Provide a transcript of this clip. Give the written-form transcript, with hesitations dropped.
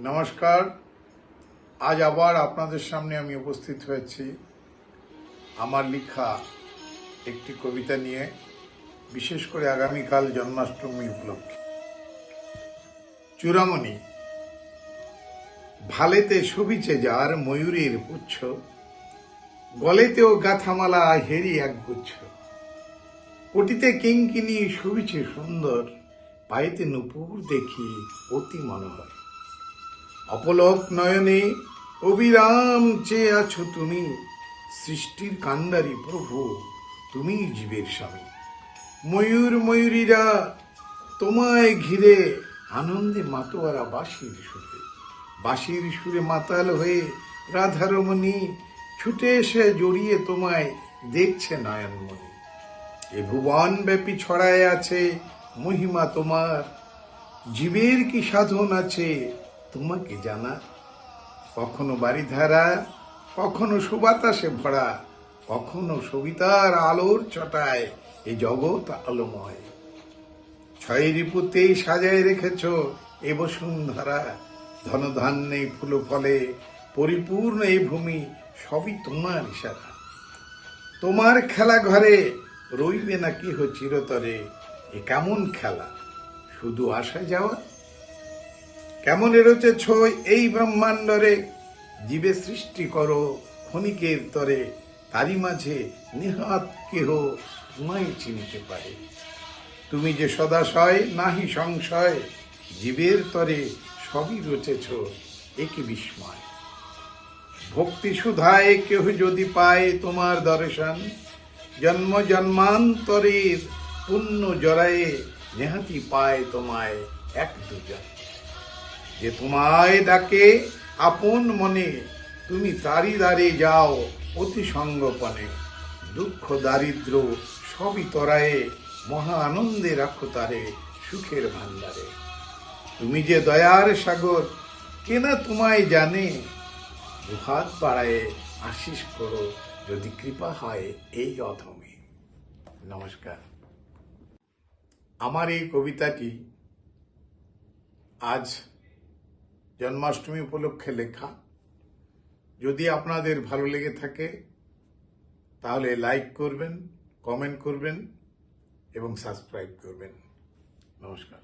নমস্কার। আজ আবার আপনাদের সামনে আমি উপস্থিত হয়েছি আমার লেখা একটি কবিতা নিয়ে, বিশেষ করে আগামীকাল জন্মাষ্টমী উপলক্ষে। চূড়ামণি ভালেতে শোভিছে যার ময়ূরের পুচ্ছ, গলেতেও গাথামালা হেরি একগুচ্ছ। কোটিতে কিঙ্কিনি শোভিছে সুন্দর, পায়েতে নূপুর দেখি অতি মনোহর। অপলক নয়নে অবিরাম চেয়ে আছো তুমি, সৃষ্টির কান্ডারি প্রভু, তুমি জীবের স্বামী। ময়ূর ময়ূরীরা তোমায় ঘিরে আনন্দে মাতোয়ারা বাঁশির সুরে মাতাল হয়ে রাধারমণী ছুটে এসে জড়িয়ে তোমায় দেখছে নয়নমণি। এ ভুবন ব্যাপী ছড়ায় আছে মহিমা তোমার, জীবের কি সাধন আছে তোমাকে জানা। কখনো বাড়িধারা, কখনো সুবাতাসে ভরা, কখনো সবিতার আলোর চটায় এ জগৎ আলোময়। ছয় রিপুতেই সাজায় রেখেছ এ বসুন্ধরা, ধনধান্যে ফুল ফলে পরিপূর্ণ এই ভূমি, সবই তোমার ইশারা। তোমার খেলা ঘরে রইবে না কেহ চিরতরে, এ কেমন খেলা শুধু আসা যাওয়া। কেমন রচেছ এই ব্রহ্মাণ্ডরে, জীবে সৃষ্টি করো ক্ষণিকের তরে, তারই মাঝে নিহাত কেহ তোমায় চিনিতে পারে। তুমি যে সদাশয় নাহি সংশয়, জীবের তরে সবই রচেছ একে বিস্ময়। ভক্তি সুধায় কেহ যদি পায় তোমার দর্শন, জন্ম জন্মান্তরের পুণ্য জরায়ে নেহাতি পায় তোমায় এক দুজন। যে তোমায় ডাকে আপন মনে, তুমি তারি দ্বারে যাও অতি সঙ্গপনে। দুঃখ দারিদ্র সবই তরায়ে, মহা আনন্দে রাখো তারে সুখের ভান্ডারে। তুমি যে দয়ার সাগর, কেনা তোমায় জানে, দুহাত বাড়ায়ে আশিস করো যদি কৃপা হয় এই অধমে। নমস্কার। আমার এই কবিতাটি আজ জন্মাষ্টমী উপলক্ষে লেখা। যদি আপনাদের ভালো লেগে থাকে তাহলে লাইক করবেন, কমেন্ট করবেন এবং সাবস্ক্রাইব করবেন। নমস্কার।